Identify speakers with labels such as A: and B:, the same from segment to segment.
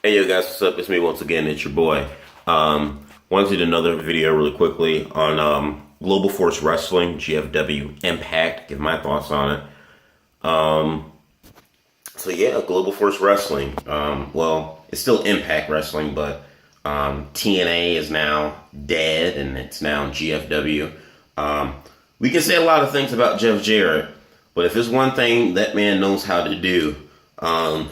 A: Hey yo guys, what's up? It's me once again. It's your boy. Wanted to do another video really quickly on Global Force Wrestling, GFW Impact. Give my thoughts on it. Um, so yeah, Global Force Wrestling. Well, it's still Impact Wrestling, but TNA is now dead, and it's now GFW. Um, we can say a lot of things about Jeff Jarrett, but if there's one thing that man knows how to do, um,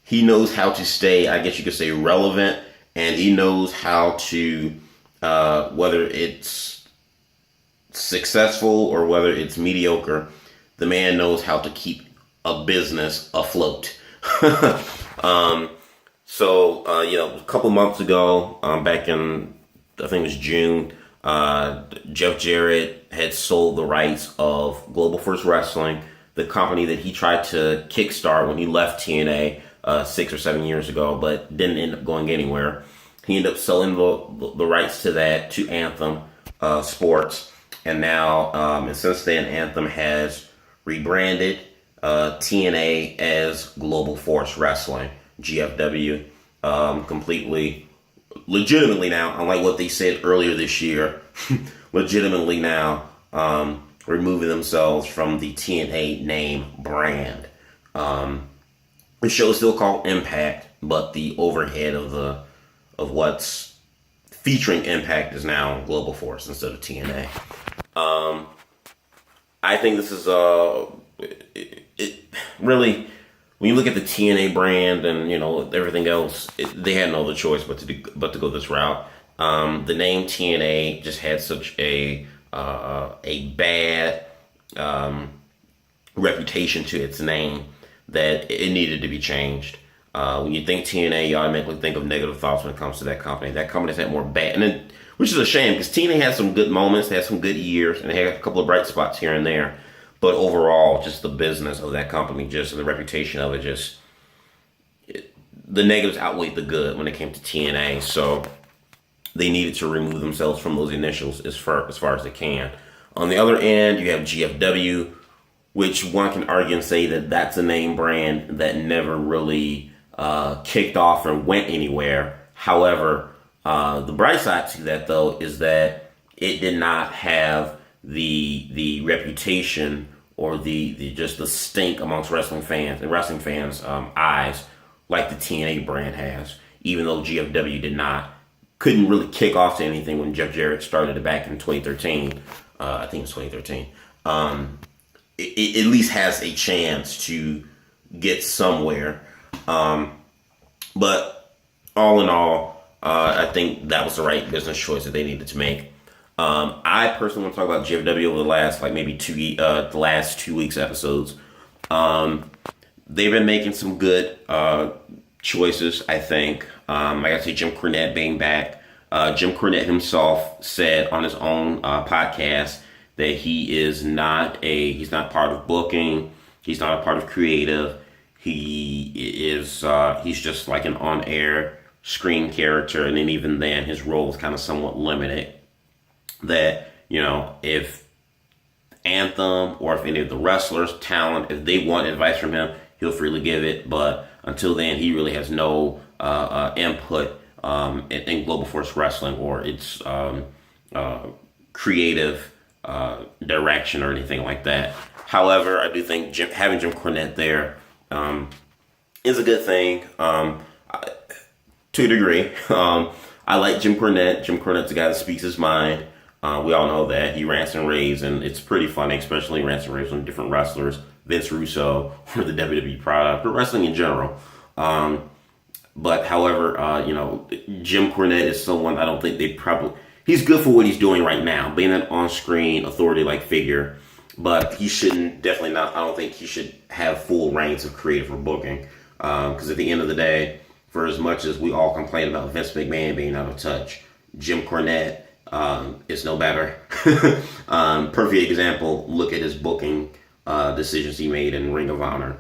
A: he knows how to stay, I guess you could say, relevant, and he knows how to, whether it's successful or whether it's mediocre, the man knows how to keep a business afloat. um, a couple months ago, back in, I think it was June, Jeff Jarrett had sold the rights of Global Force Wrestling, the company that he tried to kickstart when he left TNA 6 or 7 years ago, but didn't end up going anywhere. He ended up selling the rights to that to Anthem Sports, and now, and since then, Anthem has rebranded TNA as Global Force Wrestling, GFW, completely, legitimately now, unlike what they said earlier this year, legitimately now removing themselves from the TNA name brand. The show is still called Impact, but the overhead of what's featuring Impact is now Global Force instead of TNA. I think this is it really, when you look at the TNA brand and everything else, they had no other choice but to go this route. The name TNA just had such a bad reputation to its name that it needed to be changed. When you think TNA, you automatically think of negative thoughts when it comes to that company. That company's had more bad, which is a shame because TNA had some good moments, they had some good years, and they had a couple of bright spots here and there. But overall, just the business of that company, just and the reputation of it, the negatives outweighed the good when it came to TNA. So they needed to remove themselves from those initials as far as they can. On the other end, you have GFW, which one can argue and say that that's a name brand that never really kicked off or went anywhere. However, the bright side to that though is that it did not have the reputation or the just the stink amongst wrestling fans eyes like the TNA brand has. Even though GFW couldn't really kick off to anything when Jeff Jarrett started it back in 2013. I think it was 2013. It at least has a chance to get somewhere. But all in all, I think that was the right business choice that they needed to make. I personally want to talk about GFW over the last the last 2 weeks episodes. They've been making some good choices, I think. I gotta say, Jim Cornette being back. Jim Cornette himself said on his own podcast that he's not part of booking. He's not a part of creative. He's just like an on-air screen character, and then even then, his role is kind of somewhat limited. That if Anthem or if any of the wrestlers, talent, if they want advice from him, he'll freely give it. But until then, he really has no input in Global Force Wrestling or its creative direction or anything like that. However, I do think having Jim Cornette there is a good thing to a degree. I like Jim Cornette. Jim Cornette's a guy that speaks his mind. We all know that. He rants and raves, and it's pretty funny, especially rants and raves on different wrestlers, Vince Russo, or the WWE product, or wrestling in general. But however, Jim Cornette is someone I don't think he's good for what he's doing right now, being an on-screen authority-like figure, but he shouldn't, definitely not, I don't think he should have full reigns of creative or booking. Because at the end of the day, for as much as we all complain about Vince McMahon being out of touch, Jim Cornette is no better. Perfect example, look at his booking decisions he made in Ring of Honor.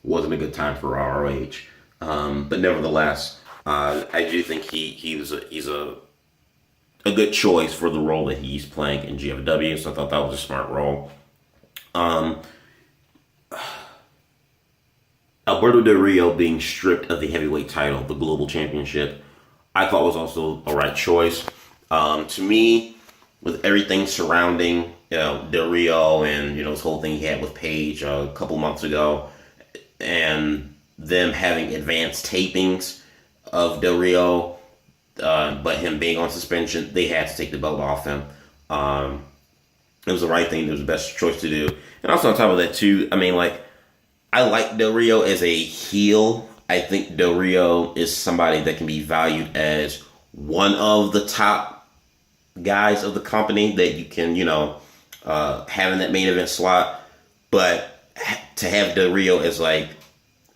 A: Wasn't a good time for ROH. But nevertheless, I do think he's a good choice for the role that he's playing in GFW. So I thought that was a smart role. Alberto Del Rio being stripped of the heavyweight title, the global championship, I thought was also a right choice. To me, with everything surrounding Del Rio and this whole thing he had with Paige a couple months ago, and them having advanced tapings of Del Rio, but him being on suspension, they had to take the belt off him. It was the right thing. It was the best choice to do. And also on top of that too, I mean, like, I like Del Rio as a heel. I think Del Rio is somebody that can be valued as one of the top guys of the company that you can, have in that main event slot. But to have Del Rio as like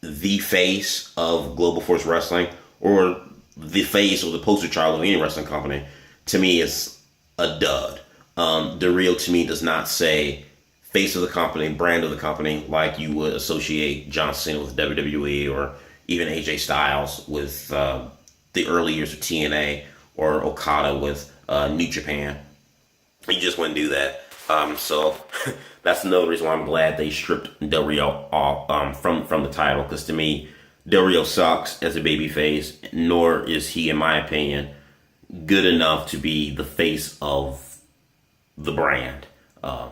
A: the face of Global Force Wrestling, or the face or the poster child of any wrestling company, to me is a dud. Del Rio to me does not say face of the company, brand of the company, like you would associate John Cena with WWE, or even AJ Styles with the early years of TNA, or Okada with New Japan. You just wouldn't do that. So that's another reason why I'm glad they stripped Del Rio off from the title, because to me, Del Rio sucks as a babyface, nor is he, in my opinion, good enough to be the face of the brand.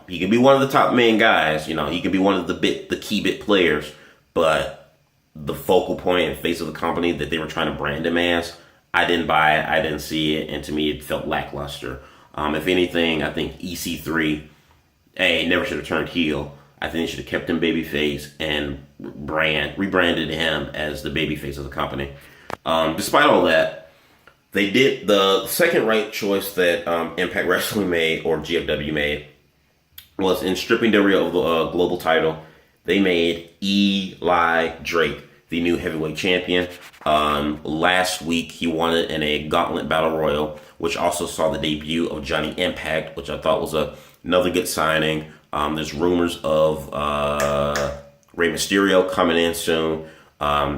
A: He can be one of the top main guys, he can be one of the key bit players, but the focal point and face of the company that they were trying to brand him as, I didn't buy it, I didn't see it, and to me it felt lackluster. If anything, I think EC3, never should have turned heel. I think they should have kept him babyface and rebranded him as the babyface of the company. Despite all that, they did the second right choice that Impact Wrestling made, or GFW made, was in stripping Del Rio of the global title. They made Eli Drake the new heavyweight champion. Last week, he won it in a gauntlet battle royal, which also saw the debut of Johnny Impact, which I thought was another good signing. There's rumors of Rey Mysterio coming in soon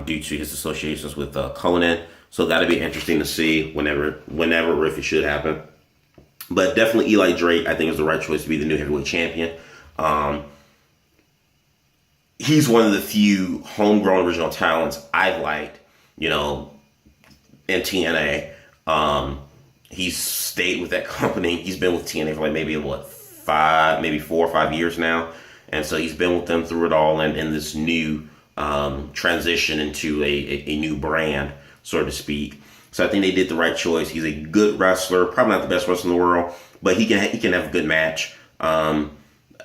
A: due to his associations with Conan. So that'll be interesting to see whenever, if it should happen. But definitely Eli Drake, I think, is the right choice to be the new heavyweight champion. He's one of the few homegrown original talents I've liked, in TNA. He's stayed with that company. He's been with TNA for like maybe 4 or 5 years now. And so he's been with them through it all, and in this new transition into a new brand, so to speak. So I think they did the right choice. He's a good wrestler, probably not the best wrestler in the world, but he can have a good match.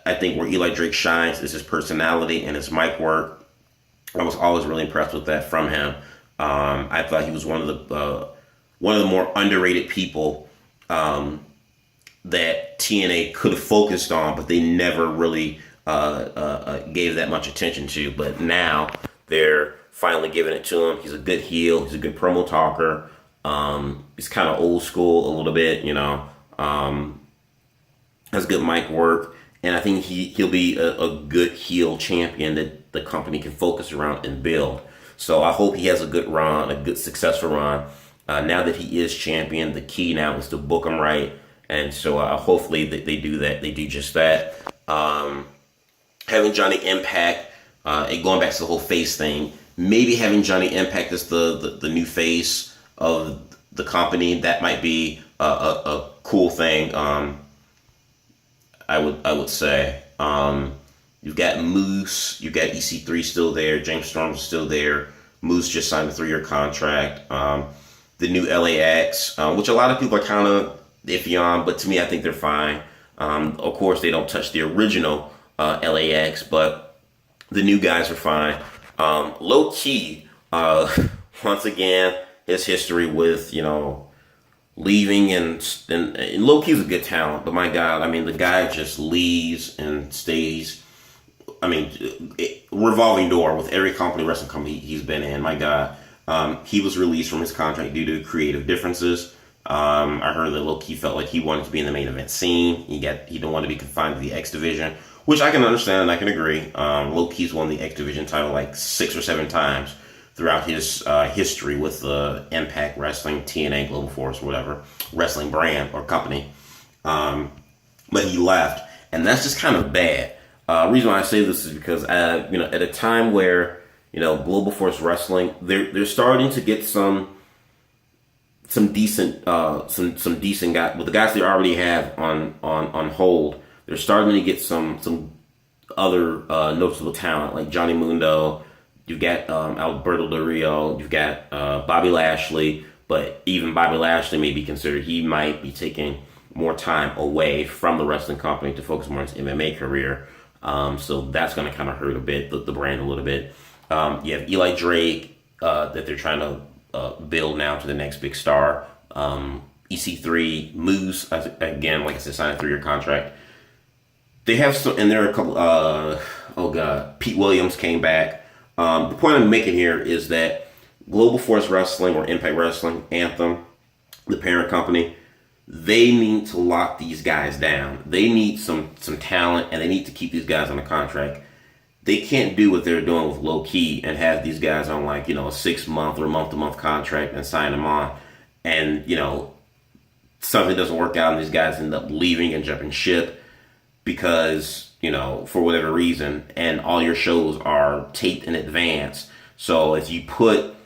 A: I think where Eli Drake shines is his personality and his mic work. I was always really impressed with that from him. I thought he was one of the more underrated people that TNA could have focused on, but they never really gave that much attention to. But now they're finally giving it to him. He's a good heel. He's a good promo talker. He's kind of old school a little bit, has good mic work. And I think he'll be a good heel champion that the company can focus around and build. So I hope he has a good run, a good successful run. Now that he is champion, the key now is to book him right. And so hopefully they do that. They do just that. Having Johnny Impact, and going back to the whole face thing, maybe having Johnny Impact as the new face of the company, that might be a cool thing. I would say. You've got Moose, you've got EC3 still there, James Storm's still there. Moose just signed a 3-year contract. The new LAX, which a lot of people are kind of iffy on, but to me, I think they're fine. Of course, they don't touch the original LAX, but the new guys are fine. Low key, once again, his history with, leaving and low key's a good talent, but my God, I mean, the guy just leaves and stays. I mean, revolving door with every wrestling company he's been in. My God, he was released from his contract due to creative differences. I heard that low key felt like he wanted to be in the main event scene. He didn't want to be confined to the X division, which I can understand and I can agree. Low key's won the X division title like 6 or 7 times throughout his history with the Impact Wrestling, TNA, Global Force, whatever, wrestling brand or company. But he left, and that's just kind of bad. Reason why I say this is because, at a time where, Global Force Wrestling, they're starting to get some decent guys. With the guys they already have on hold, they're starting to get some other noticeable talent like Johnny Mundo. You've got Alberto Del Rio. You've got Bobby Lashley. But even Bobby Lashley may be considered, he might be taking more time away from the wrestling company to focus more on his MMA career. So that's going to kind of hurt a bit, the brand a little bit. You have Eli Drake that they're trying to build now to the next big star. EC3, Moose, again, like I said, signed a 3-year contract. They have some, and there are a couple, Pete Williams came back. The point I'm making here is that Global Force Wrestling or Impact Wrestling, Anthem, the parent company, they need to lock these guys down. They need some talent, and they need to keep these guys on a contract. They can't do what they're doing with Low Key and have these guys on a 6-month or month-to-month contract and sign them on. And, something doesn't work out and these guys end up leaving and jumping ship because, for whatever reason, and all your shows are taped in advance. So if you put,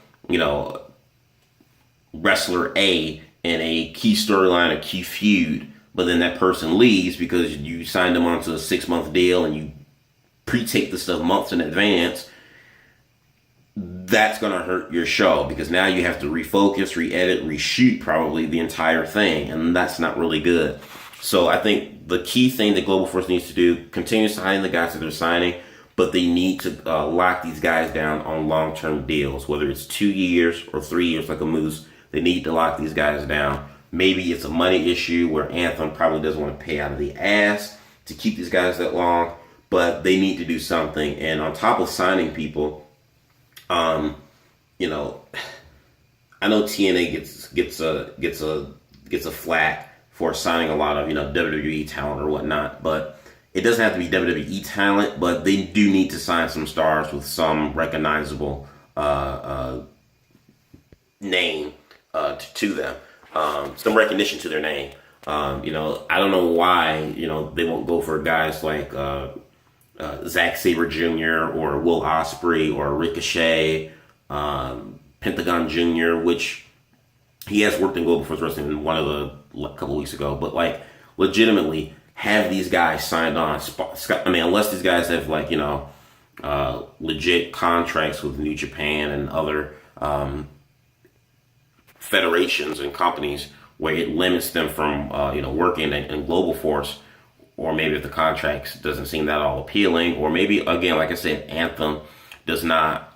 A: wrestler A in a key storyline, a key feud, but then that person leaves because you signed them onto a 6-month deal and you pre-tape the stuff months in advance, that's going to hurt your show because now you have to refocus, re-edit, reshoot probably the entire thing, and that's not really good. So I think the key thing that Global Force needs to do, continue signing the guys that they're signing, but they need to lock these guys down on long-term deals, whether it's 2 years or 3 years like a Moose. They need to lock these guys down. Maybe it's a money issue where Anthem probably doesn't want to pay out of the ass to keep these guys that long, but they need to do something. And on top of signing people, I know TNA gets a flack for signing a lot of WWE talent or whatnot, but it doesn't have to be WWE talent, but they do need to sign some stars with some recognizable name to them, some recognition to their name. I don't know why they won't go for guys like Zack Sabre Jr. or Will Ospreay or Ricochet, Pentagon Jr., which he has worked in Global Force Wrestling in one of the couple weeks ago, but legitimately have these guys signed on. Unless these guys have legit contracts with New Japan and other federations and companies where it limits them from working in Global Force, or maybe if the contracts doesn't seem that all appealing, or maybe again, like I said, Anthem does not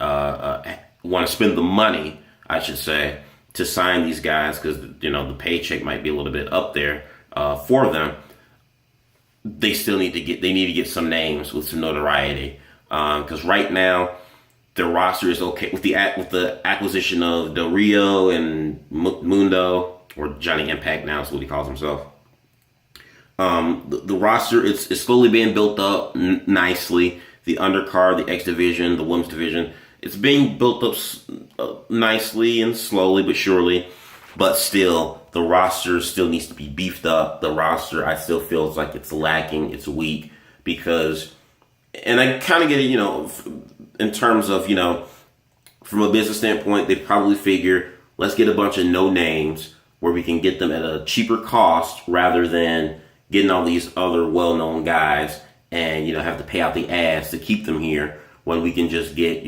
A: want to spend the money, I should say, to sign these guys because the paycheck might be a little bit up there for them. They still need to get some names with some notoriety because right now their roster is okay with the acquisition of Del Rio and Mundo, or Johnny Impact now is what he calls himself. The roster is slowly being built up nicely. The undercard, the X division, the women's division, it's being built up nicely and slowly but surely. But still, the roster still needs to be beefed up. The roster, I still feel like it's lacking, it's weak because, and I kind of get it, in terms of, from a business standpoint, they probably figure, let's get a bunch of no names where we can get them at a cheaper cost rather than getting all these other well-known guys and, have to pay out the ass to keep them here when we can just get,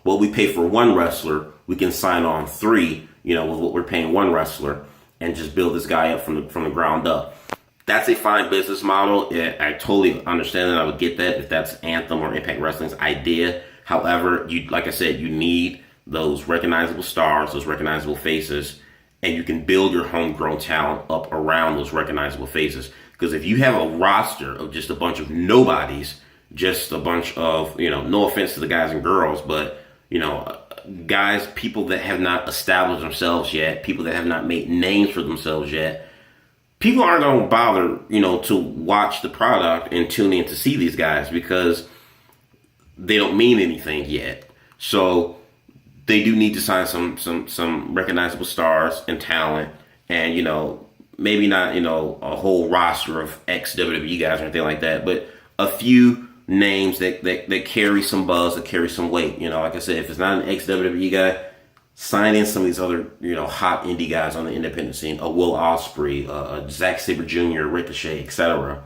A: what we pay for one wrestler, we can sign on 3, with what we're paying one wrestler and just build this guy up from the ground up. That's a fine business model. I totally understand that. I would get that if that's Anthem or Impact Wrestling's idea. However, like I said, you need those recognizable stars, those recognizable faces, and you can build your homegrown talent up around those recognizable faces. Because if you have a roster of just a bunch of nobodies, just a bunch of, no offense to the guys and girls, but, guys, people that have not established themselves yet, people that have not made names for themselves yet, people aren't going to bother, to watch the product and tune in to see these guys because they don't mean anything yet. So they do need to sign some recognizable stars and talent, and maybe not a whole roster of ex WWE guys or anything like that, but a few names that carry some buzz, that carry some weight. You know, like I said, if it's not an ex-WWE guy, sign in some of these other, you know, hot indie guys on the independent scene, a Will Ospreay, a Zack Sabre Jr., Ricochet, etc.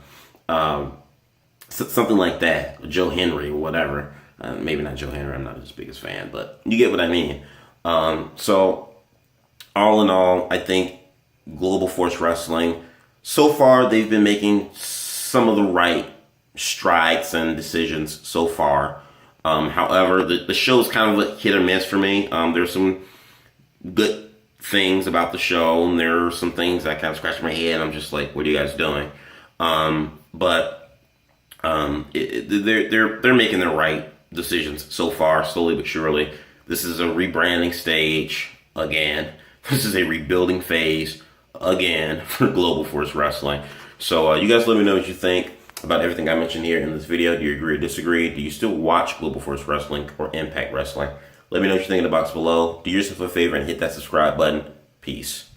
A: Something like that, Joe Henry or whatever. Maybe not Joe Henry, I'm not his biggest fan, but you get what I mean. So, all in all, I think Global Force Wrestling, so far, they've been making some of the right strides and decisions so far. However, the show's kind of a hit or miss for me. There's some good things about the show, and there are some things that kind of scratch my head. I'm just like, what are you guys doing? They're making the right decisions so far, slowly but surely. This is a rebranding stage again. This is a rebuilding phase again for Global Force Wrestling. So you guys let me know what you think about everything I mentioned here in this video. Do you agree or disagree? Do you still watch Global Force Wrestling or Impact Wrestling? Let me know what you think in the box below. Do yourself a favor and hit that subscribe button. Peace.